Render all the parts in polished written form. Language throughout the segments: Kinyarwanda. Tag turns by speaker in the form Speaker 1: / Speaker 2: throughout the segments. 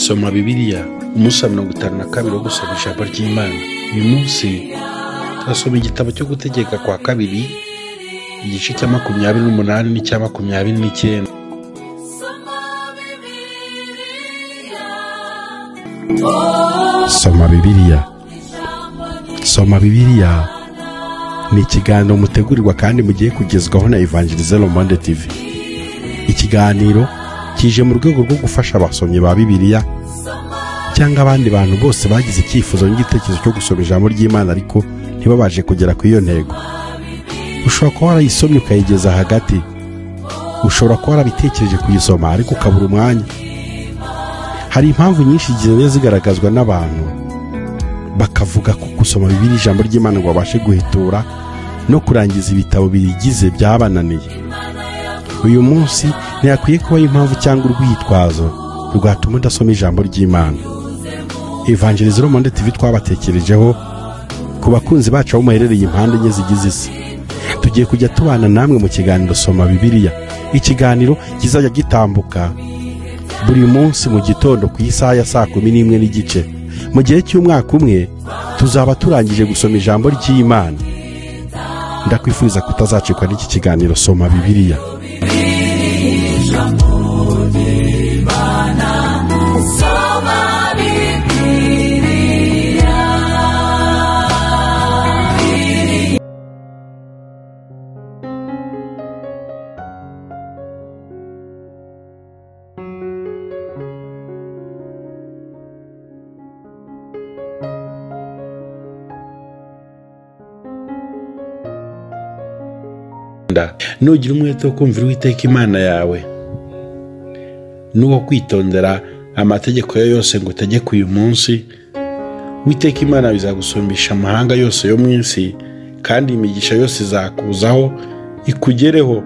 Speaker 1: Soma Bibiliya umunsi wa 52 wo gusoma ijambo ry'Imana. Uyu munsi turasoma igitabo cyo gutegeka kwa kabiri igice cya 28 n'icya 29.
Speaker 2: Soma Bibiliya. Soma Bibiliya ni ikiganiro mutegurirwa kandi mugiye kugezwaho na Evangelize Le Monde TV. Ikiganiro kije mu rwego rwo gufasha abasomyi ba Bibiliya cyangwa abandi bantu bose bagize icyifuzo n'igitekerezo cyo gusoma ijambo ry'Imana ariko ntibabaje kugera ku iyo ntego. Ushobora kuba warayisomye ukayigeza hagati, ushobora kuba warabitekereje kuyisoma ariko ukabura umwanya. Hari impamvu nyinshi zigenda zigaragazwa n'abantu bakavuga ko gusoma Bibiliya ijambo ry'Imana ngo babashe guhitura no kurangiza ibitabo birigize byabananiye. Uyu munsi ntiyakwiye kuba impamvu cyangwa urwitwazo rwatuma udasoma ijambo ry'Imana. Evangelize Le Monde TV twabatekerejeho ku bakunzi bacu aho muherereye impande enye zigize isi. Tugiye kujya tubana namwe mu kiganiro Soma Bibiliya. Ikiganiro kizajya gitambuka buri munsi mu gitondo ku isaha ya 11:30. Mu gihe cy'umwaka umwe tuzaba turangije gusoma ijambo ry'Imana. Ndakwifuriza kutazacikwa n'iki kiganiro Soma Bibiliya.
Speaker 1: Nugira umwete wo kumvira Uwiteka Imana yawe n'uwo kwitondera amategeko ye yose ngo utegeke uyu munsi, Uwiteka Imana bizagusumbisha amahanga yose yo mu isi, kandi imigisha yose izakuzaho ikugereho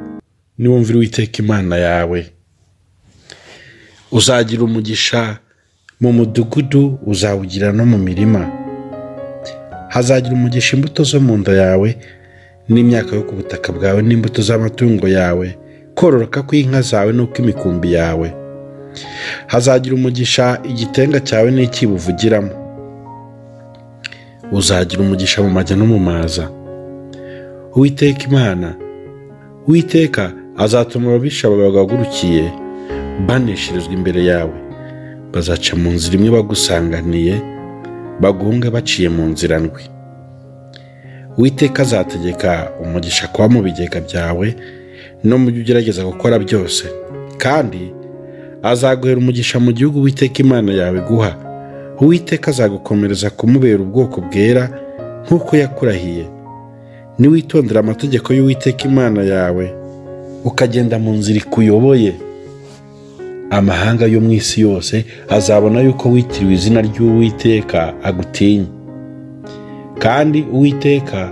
Speaker 1: niwumvira Uwiteka Imana yawe. Uzagira umugisha mu mudugudu, uzawugira no mu mirima. Hazagira umugisha imbuto zo mu nda yawe n'imyaka yo ku butaka bwawe n'imbuto z'amatungo yawe, kororoka kw'inka zawe n'uko imikumbi yawe. Hazagira umugisha igitenga cyawe n'ikibo uvugiramo. Uzagira umugisha mu majya no mu maza. Uwiteka Imana, Uwiteka azatuma ababisha babagurukiye banesherezwa imbere yawe. Bazaca mu nzira imwe bagusanganiye, baguhunge baciye mu nzira ndwi. Uwiteka azategeka umugisha kuba mu bigega byawe no mu byo ugerageza gukora byose, kandi azaguhera umugisha mu gihugu Uwiteka Imana yawe guha. Uwiteka azagukomereza kumubera ubwoko bwera nk'uko yakurahiye. Niwitondera amategeko y'Uwiteka Imana yawe ukagenda mu nzira ikuyoboye, amahanga yo mu isi yose azabona yuko witiriwe izina ry'Uwiteka agutinya. Kandi Uwiteka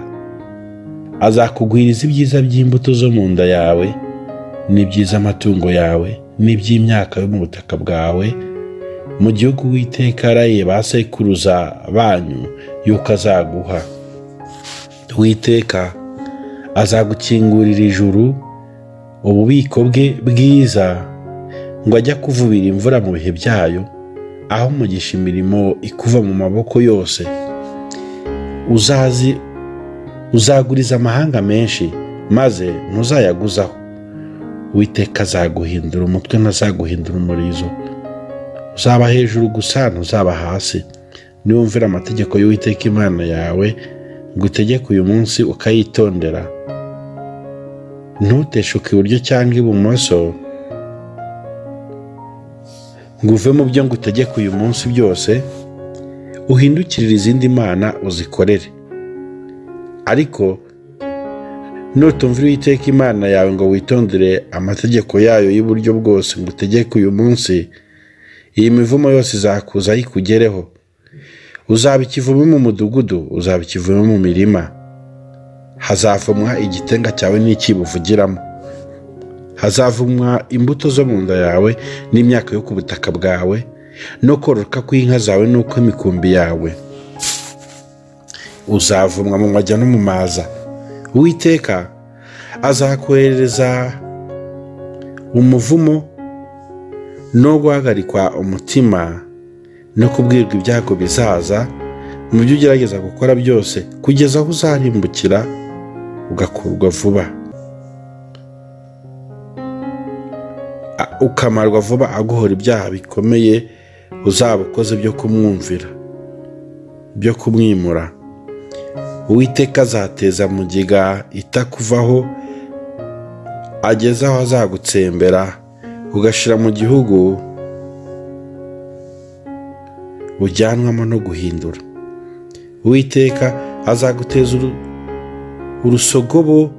Speaker 1: azakugwiriza ibyiza by'imbuto zo mu nda yawe n'ibyiza amatungo yawe n'iby'imyaka yo mu butaka bwawe mu gihugu Uwiteka yarahiye ba sekuruza banyu yuko azaguha. Uwiteka azagukingurira ijuru, ububiko bwe bwiza, ngo ajya kuvubira imvura mu bihe byayo, aho umugisha imirimo ikuva mu maboko yose. Uzaguriza amahanga menshi, maze ntuzayaguzaho. Uwiteka azaguhindura umutwe, ntazaguhindura umurizo. Uzaba hejuru gusa, ntuzaba hasi. Niwumvira amategeko y'Uwiteka Imana yawe ngo utegeke uyu munsi ukayitondera, ntuteshuke iburyo cyangwa ibumoso, ngo uve mu byo ngo utegeke uyu munsi byose, uhindukirire izindi mana uzikorere. Ariko nutumvira Uwiteka Imana yawe ngo witondere amategeko yayo y'uburyo bwose ngo utegeke uyu munsi, iyi mivumo yose izakuzaho ikugereho. Uzaba ikivume mu mudugudu, uzaba ikivume mu mirima. Hazavumwa igitenga cyawe n'ikibo uvugiramo. Hazavumwa imbuto zo mu nda yawe n'imyaka yo ku butaka bwawe, no kororoka kw'inka zawe n'uko imikumbi yawe. Uzavumwa mu majya no mu maza. Uwiteka azakohereza umuvumo no guhagarikwa umutima no kubwirwa ibyago bizaza mu byo ugerageza gukora byose, kugeza aho uzarimbukira ugakurwa vuba, ukamarwa vuba aguhora ibyaha bikomeye uzaba ukoze byo kumwumvira, byo kumwimura. Uwiteka azateza mugiga itakuvaho, ageze aho azagutsembera ugashira mu gihugu ujyanwamo no guhindura. Uwiteka azaguteza urusogobo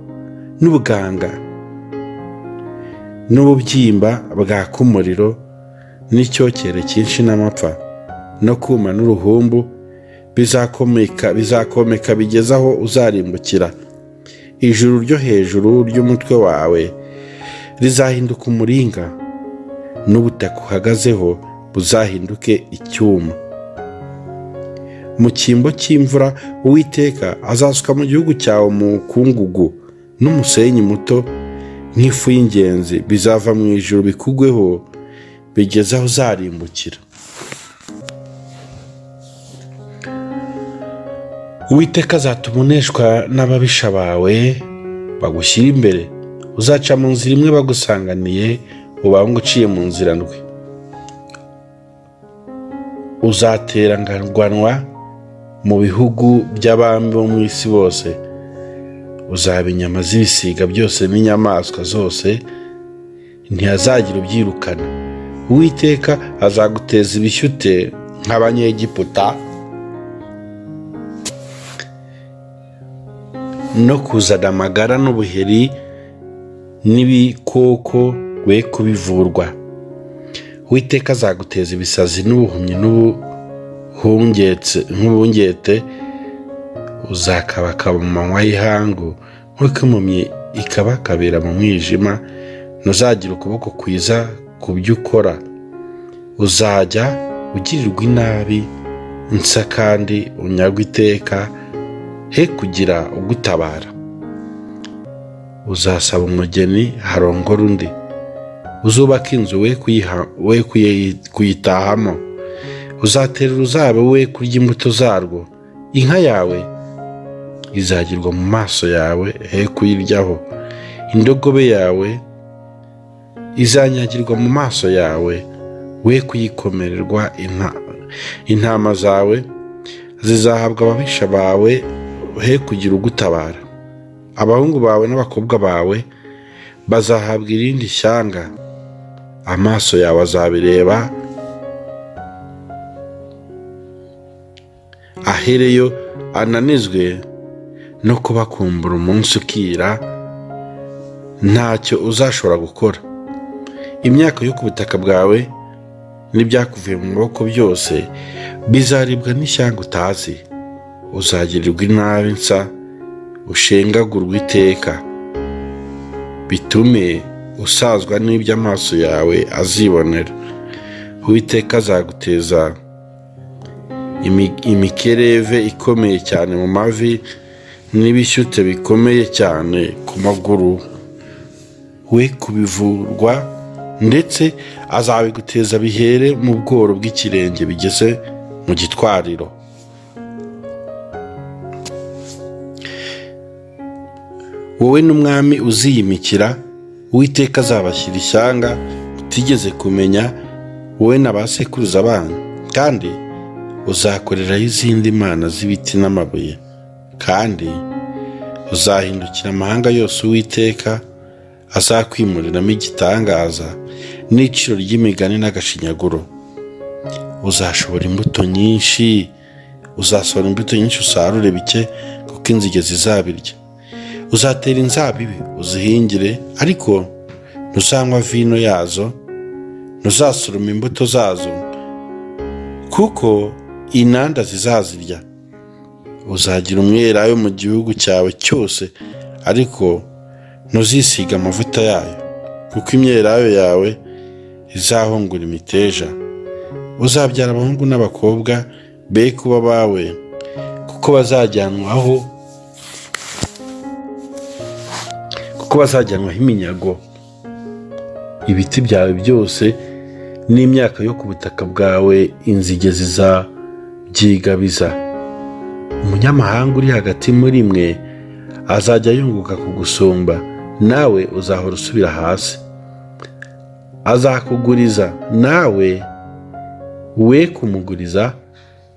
Speaker 1: n'ubuganga n'ububyimba bwaka umuriro n'icyokere cyinshi n'amapfa no kuma n'uruhumbu bizakomeka bigeze aho uzarimbukira. Ijuru ryo hejuru ry'umutwe wawe rizahinduka umuringa, n'ubutaka uhagazeho buzahinduke icyuma. Mu cyimbo cy'imvura Uwiteka azasuka mu gihugu cyawe umukungugu n'umusenyi muto nk'ifu y'ingenzi, bizava mu ijuru bikugweho bigeze aho uzarimbukira. Uwiteka azatuma uneshwa n'ababisha bawe bagushyira imbere, uzaca mu nzira imwe bagusanganiye, ubange uciye mu nzira ndwi. Uzateranganwa mu bihugu by'abami bo mu isi bose, uzaba inyama z'ibisiga byose n'inyamaswa zose, ntihazagira ubyirukana. Uwiteka azaguteza ibishyute nk'Abanyegiputa no kuzana amagara n'ubuheri n'ibikoko we kubivurwa. Uwiteka azaguteza ibisazi n'ubuhumyi n'ubungete, uzakabakaba mu manywa y'ihangu nk'uko impumyi ikabakabira mu mwijima. Ntuzagira ukuboko kwiza ku byo ukora, uzajya ugirirwa inabi nsa kandi unyagwa iteka, he kugira ugutabara. Uzasaba umugeni harongora undi, uzubaka inzu we kuyitahamo, uzatera uruzabibu we kurya imbuto zarwo. Inka yawe izagirwa mu maso yawe, he kuyiryaho. Indogobe yawe izanyagirwa mu maso yawe, we kuyikomererwa. Intama zawe zizahabwa ababisha bawe, he kugira ugutabara. Abahungu bawe n'abakobwa bawe bazahabwa irindi shyanga, amaso yawe azabireba ahereyo ananizwe no kubakumbura umunsi ukira, ntacyo uzashobora gukora. Imyaka yo ku butaka bwawe n'ibyakuvuye mu maboko byose bizaribwa n'ishyanga utazi. Uzagirirwa inabi nsa, ushengagurwa iteka, bitume usazwa n'ibyo amaso yawe azibonera. Uwiteka azaguteza imikereve ikomeye cyane mu mavi n'ibishyute bikomeye cyane ku maguru, we kubivurwa, ndetse azabiguteza bihere mu bworo bw'ikirenge bigeze mu gitwariro. Wowe n'umwami uziyimikira, Uwiteka azabashyira ishyanga utigeze kumenya, wowe na ba sekuruza banyu, kandi uzakoreraho izindi mana z'ibiti n'amabuye, kandi uzahindukira amahanga yose Uwiteka azakwimuriramo igitangaza n'iciro ry'imigani n'agashinyaguro. Uzasohora imbuto nyinshi usarure bike, kuko inzige zizabirya. Uzatera inzabibu uzihingire, ariko ntuzanywa vino yazo, ntuzasoroma imbuto zazo, kuko inanda zizazirya. Uzagira umwelayo mu gihugu cyawe cyose, ariko ntuzisiga amavuta yayo, kuko imyelayo yawe izahungura imiteja. Uzabyara abahungu n'abakobwa be kuba bawe, kuko bazajyanwaho iminyago. Ibiti byawe byose n'imyaka yo ku butaka bwawe inzige zizabyigabiza. Umunyamahanga uri hagati muri mwe azajya yunguka kugusumba, nawe uzahora usubira hasi. Azakuguriza, nawe we kumuguriza,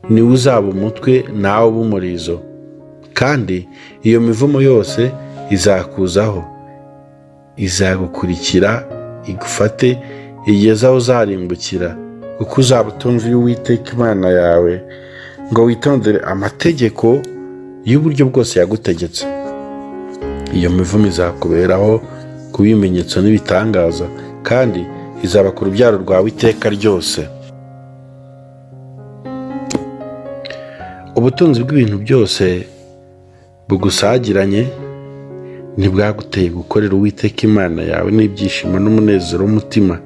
Speaker 1: niwe uzaba umutwe nawe uba umurizo. Kandi iyo mivumo yose izakuzaho, izagukurikira igufate igeze aho uzarimbukira, kuko uzaba utumviye Uwiteka Imana yawe ngo witondere amategeko y'uburyo bwose yagutegetse. Iyo mivumo izakuberaho kuba ibimenyetso n'ibitangaza, kandi izaba ku rubyaro rwawe iteka ryose. Ubutunzi bw'ibintu byose bugusagiranye ntibwaguteye gukorera Uwiteka Imana yawe n'ibyishimo n'umunezero w'umutima.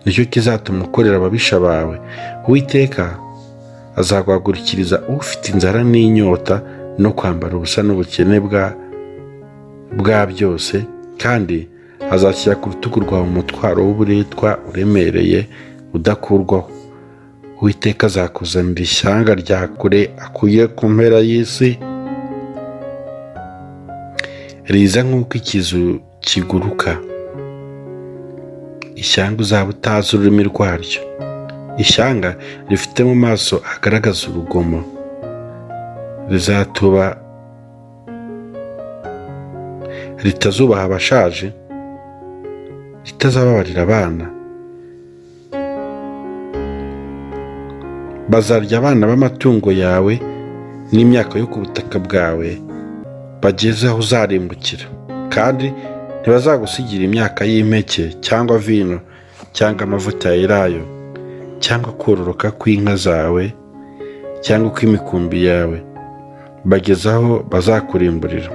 Speaker 1: Nicyo kizatuma ukorera ababisha bawe. Uwiteka azaguhagurukiriza ufite inzara n'inyota no kwambara ubusa n'ubukene bwa byose, kandi azashyira ku rutugu rwawe umutwaro w'uburetwa uremereye udakurwaho. Uwiteka azakuzanira ishyanga rya kure akuye ku mpera y'isi, riza nk'uko ikizu kiguruka. Ishyanga uzaba utazi ururimi rwaryo, ishyanga rifite mu maso hagaragaza urugomo, rizatuba ritazubaha abashaje, ritazababarira abana. Bazarya abana b'amatungo yawe n'imyaka yo ku butaka bwawe bageze aho uzarimbukira, kandi ntibazagusigira imyaka y'impeke cyangwa vino cyangwa amavuta ya elayo cyangwa kororoka kw'inka zawe cyangwa kw'imikumbi yawe, bageze aho bazakurimburira.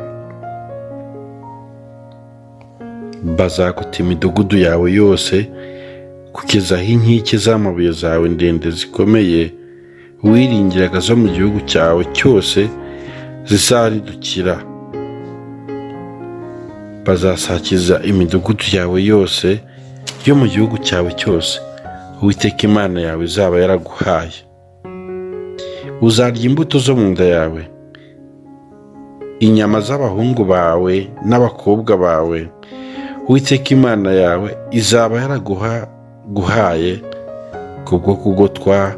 Speaker 1: Bazaguta imidugudu yawe yose kugeza aho inkike z'amabuye zawe ndende zikomeye wiringiraga zo mu gihugu cyawe cyose zizaridukira. Bazasakiza imidugudu yawe yose yo mu gihugu cyawe cyose Uwiteka Imana yawe izaba yaraguhaye. Uzarya imbuto zo mu nda yawe, inyama z'abahungu bawe n'abakobwa bawe Uwiteka Imana yawe izaba yaraguhaye kubwo kugotwa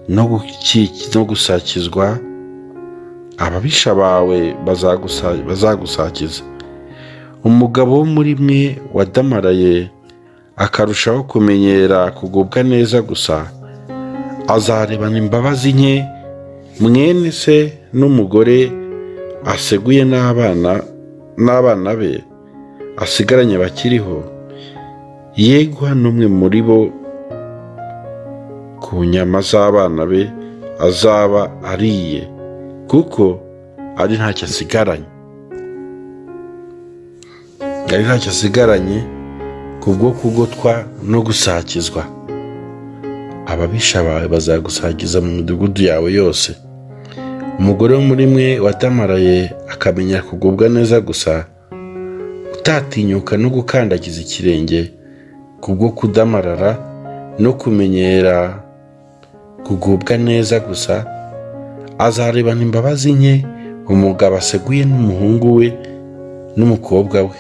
Speaker 1: no gusakizwa. Ababisha bawe bazagusakiza. Umugabo wo muri mwe wadamaraye akarushaho kumenyera kugubwa neza gusa, azarebana imbabazi nke mwene se n'umugore aseguye n'abana be asigaranye bakiriho, ye guha n'umwe muri bo ku nyama z'abana be azaba ariye, kuko ari ntacyo asigaranye kubwo kugotwa no gusakizwa. Ababisha bawe bazagusakiza mu midugudu yawe yose. Umugore wo muri mwe wadamaraye akamenya kugubwa neza gusa, utatinyuka no gukandagiza ikirenge kubwo kudamarara no kumenyera kugubwa neza gusa, azarebana imbabazi nke umugabo aseguye n'umuhungu we n'umukobwa we,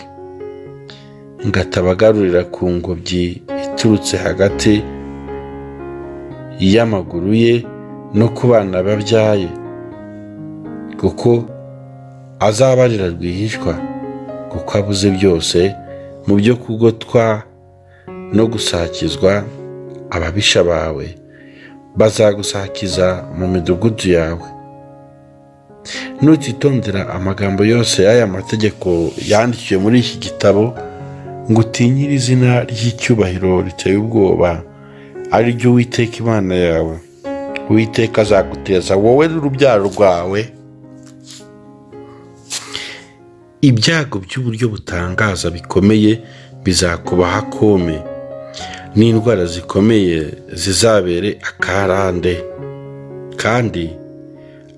Speaker 1: ngatabagarurira ku ngobyi iturutse hagati y'amaguru ye no ku bana babyaye, kuko azabarira rwihishwa, kuko abuze byose mu byo kugotwa no gusakizwa. Ababisha bawe bazagusakiza mu midugudu yawe. Nutitondera amagambo yose y'aya mategeko yandikiwe muri iki gitabo ngo utinyire izina ry'icyubahiro riteye ubwoba, ari ryo Uwiteka Imana yawe, Uwiteka azaguteza wowe n'urubyaro rwawe ibyago by'uburyo butangaza bikomeye bizakubaho akome, n'indwara zikomeye zizabere akarande. Kandi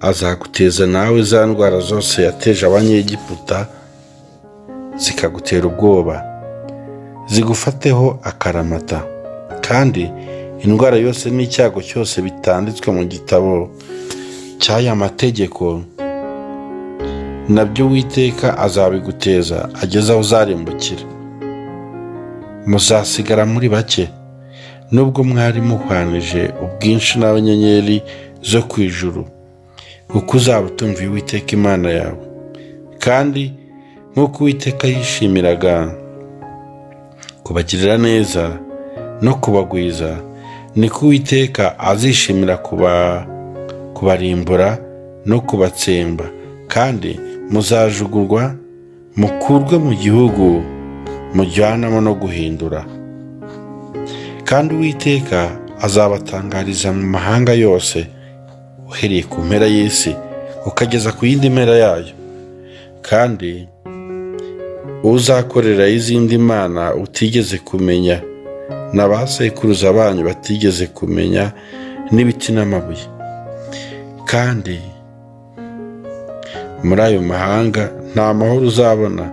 Speaker 1: azaguteza nawe za ndwara zose yateje abanyegiputa zikagutera ubwoba, zigufateho akaramata, kandi indwara yose n'icyago cyose bitanditswe mu gitabo cy'aya mategeko nabyo Uwiteka azabiguteza ageze aho uzarimbukira. Muzasigara muri bake nubwo mwari muhwanije ubwinshi n'abanyenyeri zo ku ijuru, kuko uzaba utumviye Uwiteka Imana yawe. Kandi nk'uko Uwiteka yishimiraga kubagirira neza no kubagwiza, niko Uwiteka azishimira kubarimbura no kubatsemba. Kandi muzajugurwa mukurwe mu gihugu mujyanamo no guhindura. Kandi Uwiteka azabatangariza mu mahanga yose, uhereye ku mpera y'isi ukageza ku yindi mpera yayo. Kandi uzakorera izindi mana utigeze kumenya, na ba sekuruza banyu batigeze kumenya, n'ibiti n'amabuye. Kandi muri ayo mahanga nta mahoro uzabona,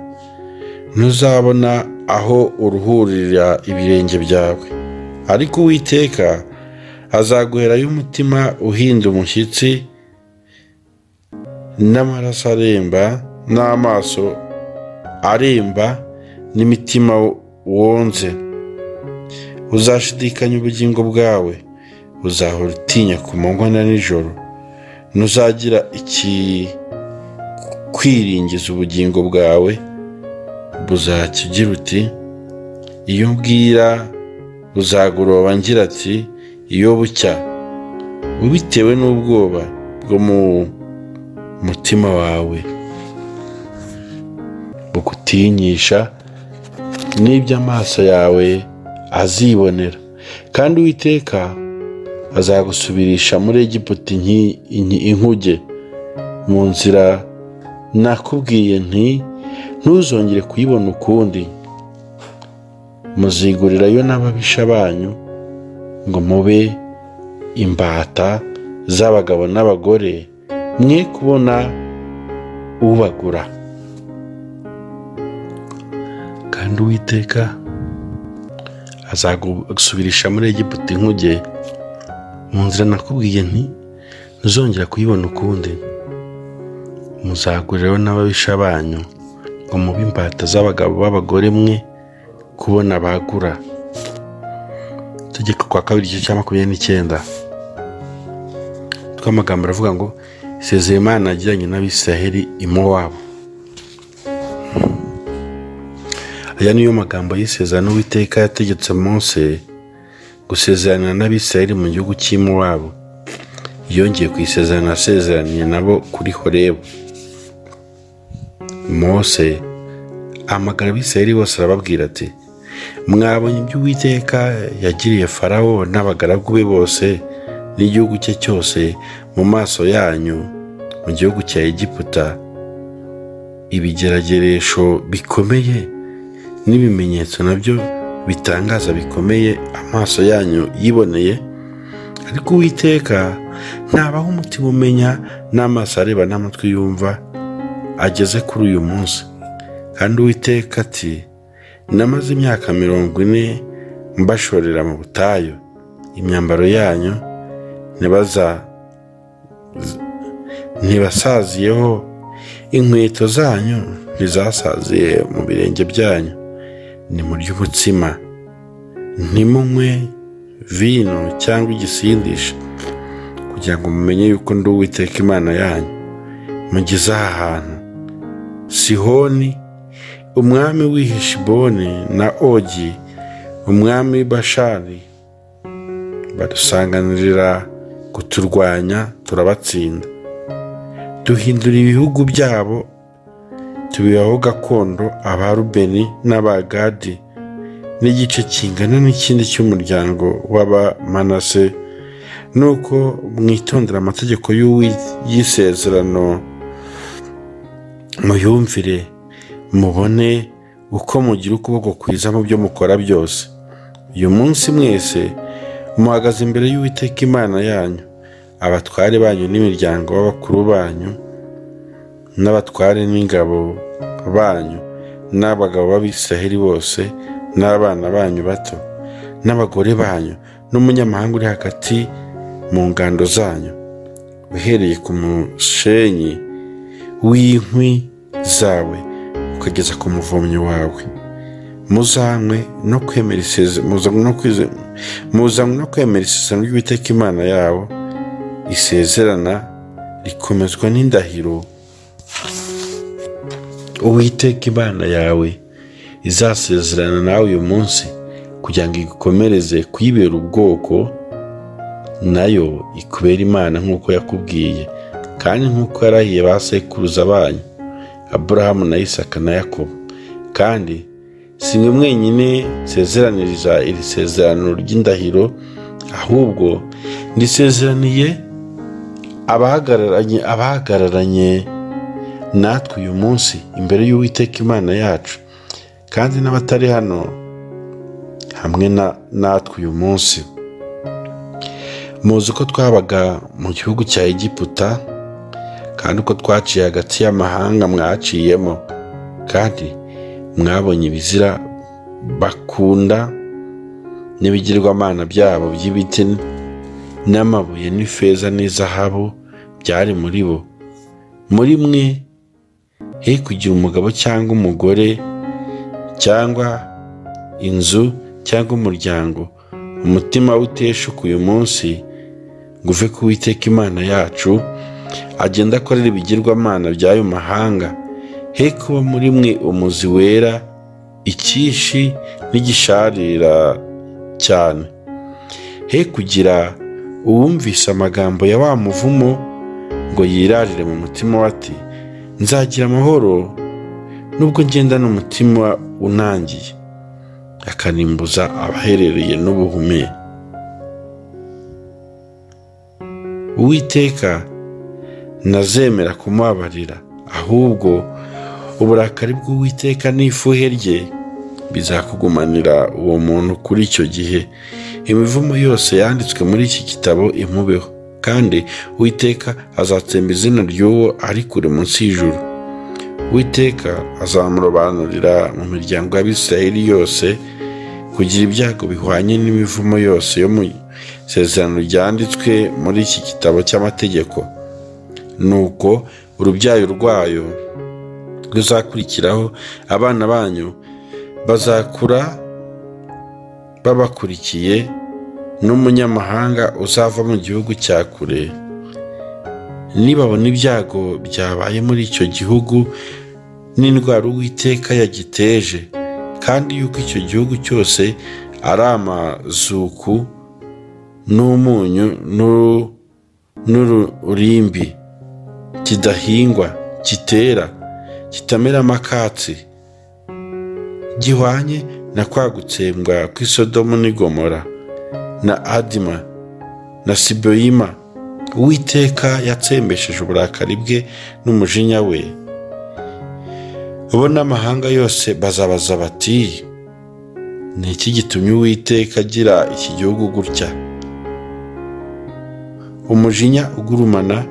Speaker 1: ntuzabona aho uruhurira ibirenge byawe. Ariko Uwiteka azaguherayo umutima uhinda umushyitsi, n'amaraso aremba, n'amaso aremba, n'imitima wonze. Uzashidikanya ubugingo bwawe, uzahora utinya ku manywa na nijoro. Ntuzagira kwiringiza ubugingo bwawe, buzakigira uti iyo bwira buzagoroba, ngira ati iyo bucya, ubitewe n'ubwoba bwo mu mutima wawe bugutinyisha n'ibyo amaso yawe azibonera. Kandi Uwiteka azagusubirisha muri Egiputa inkuge, mu nzira nakubwiye nti ntuzongere kuyibona ukundi. Muzigurirayo n'ababisha banyu ngo mube imbata z'abagabo n'abagore, mwe kubona ubagura. Kandi Uwiteka azagusubirisha muri Egiputa inkuge, mu nzira nakubwiye nti ntuzongera kuyibona ukundi. Muzagurirayo n'ababisha banyu ngo mube imbata z'abagabo b'abagore, mwe kubona bagura. Itegeko kwa kabiri igice cya 29 tw'amagambo aravuga ngo isezerano Imana yagiranye n'Abisiraheli i Mowabu. Aya niyo magambo y'isezerano Uwiteka yategetse Mose gusezerana n'Abisiraheli mu gihugu cy'i Mowabu, yongeye ku isezerano yasezeraniye nabo kuri Horebu. Mose ahamagara Abisiraheli bose arababwira ati, mwabonye ibyo Uwiteka yagiriye Farawo n'abagaragu be bose n'igihugu cye cyose mu maso yanyu mu gihugu cya Egiputa, ibigerageresho bikomeye n'ibimenyetso nabyo bitangaza bikomeye amaso yanyu yiboneye. Ariko Uwiteka ntabaho umutima umenya, n'amaso areba, n'amatwi yumva, ageze kuri uyu munsi. Kandi Uwiteka ati, namaze imyaka 40 mbashorera mu butayu, imyambaro yanyu ntibasaziyeho, inkweto zanyu ntizasaziye mu birenge byanyu. Nimurye umutsima, ntimunywe vino cyangwa igisindisha, kugira ngo mumenye yuko ndi Uwiteka Imana yanyu. Mugeze aha hantu Sihoni umwami w'i Heshiboni na Ogi umwami w'i Bashani badusanganirira kuturwanya, turabatsinda, duhindura ibihugu byabo tubibaho gakondo Abarubeni n'Abagadi, n'igice kingana n'ikindi cy'umuryango w'Abamanase. Nuko mwitondera amategeko y'isezerano, muyumvire, mubone uko mugira ukuboko kwiza mu byo mukora byose. Uyu munsi mwese muhagaze imbere y'Uwiteka Imana yanyu, abatware banyu n'imiryango w'abakuru banyu, n'abatware n'ingabo banyu, n'abagabo b'Abisiraheli bose, n'abana banyu bato, n'abagore banyu n'umunyamahanga uri hagati mu ngando zanyu, uhereye ku mushenyi w'inkwi zawe ukageza ku muvomyi wawe. Muzanywe no kwemera isezerano ry'Uwiteka Imana yawo, isezerana rikomezwa n'indahiro Uwiteka Imana yawe izasezerana nawe uyu munsi, kugira ngo igukomereze kuyibera ubwoko, nayo ikubera Imana nk'uko yakubwiye kandi nk'uko yarahiye ba sekuruza banyu Aburahamu na Isaka na Yakobo. Kandi si mwe mwenyine nsezeraniriza iri sezerano ry'indahiro, ahubwo ndisezeraniye abahagararanye natwe uyu munsi imbere y'Uwiteka Imana yacu, kandi n'abatari hano hamwe natwe uyu munsi. Muzi ko twabaga mu gihugu cya Egiputa, kandi uko twaciye hagati y'amahanga mwaciyemo, kandi mwabonye ibizira bakunda n'ibigirwamana byabo by'ibiti n'amabuye n'ifeza n'izahabu byari muri bo. Muri mwe he kugira umugabo cyangwa umugore cyangwa inzu cyangwa umuryango umutima uteshuka uyu munsi ngo uve ku Uwiteka Imana yacu, agenda akorera ibigirwamana by'ayo mahanga. He kuba muri mwe umuzi wera, ikishi n'igisharira cyane. He kugira uwumvise amagambo ya wa muvumo ngo yirarire mu mutima we ati, nzagira amahoro nubwo ngendana umutima unangiye, akanimbuza abaherereye n'ubuhume. Uwiteka ntazemera kumubabarira, ahubwo uburakari bw'Uwiteka n'ifuhe rye bizakugumanira uwo muntu kuri icyo gihe. Imivumo yose yanditswe muri iki gitabo imubeho, kandi Uwiteka azatsemba izina ry'uwo ari kure munsi y'ijuru. Uwiteka azamurobanurira mu miryango y'Abisirayeli yose kugira ibyago bihwanye n'imivumo yose yo mu isezerano ryanditswe muri iki gitabo cy'amategeko. Nuko urubyaro rwayo ruzakurikiraho, abana banyu bazakura babakurikiye, n'umunyamahanga uzava mu gihugu cya kure nibabona ibyago byabaye muri icyo gihugu n'indwara Uwiteka yagiteje, kandi yuko icyo gihugu cyose ari amazuku n'umunyu n'ururimbi, kidahingwa, kitera, kitameramo akatsi, gihwanye na kwa gutsembwa kw'i Sodomu n'i Gomora na Adima na Siboyima Uwiteka yatsembesheje uburakari bwe n'umujinya we. Bo n'amahanga yose bazabaza bati, ni iki gitumye Uwiteka agira iki gihugu gutya? Umujinya ugurumana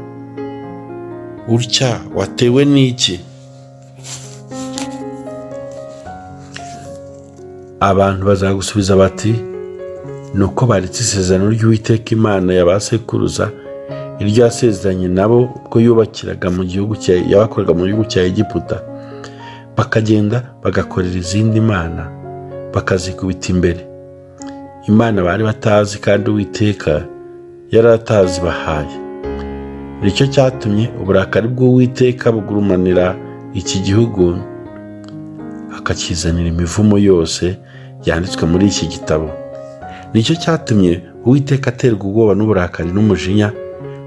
Speaker 1: utya watewe n'iki? Abantu bazagusubiza bati, nuko baretse isezerano ry'Uwiteka Imana ya ba sekuruza, iryo yasezeranye nabo ubwo yabakoraga mu gihugu cya Egiputa, bakagenda bagakorera izindi mana bakazikubita imbere, imana bari batazi kandi Uwiteka yari atazibahaye. Nicyo cyatumye uburakari bw'Uwiteka bugurumanira iki gihugu, akakizanira imivumo yose yanditswe muri iki gitabo. Nicyo cyatumye Uwiteka aterwa ubwoba n'uburakari n'umujinya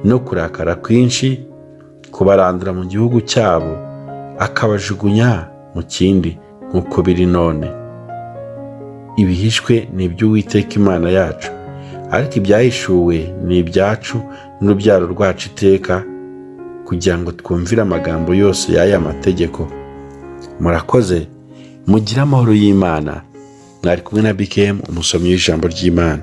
Speaker 1: no kurakara kwinshi, kubarandura mu gihugu cyabo, akabajugunya mu kindi nk'uko biri none. Ibihishwe ni iby'Uwiteka Imana yacu, ariko ibyahishuwe ni ibyacu n'urubyaro rwacu iteka, kugira ngo twumvire amagambo yose y'aya mategeko. Murakoze, mugire amahoro y'Imana. Mwari kumwe na BKM, umusomyi w'ijambo ry'Imana.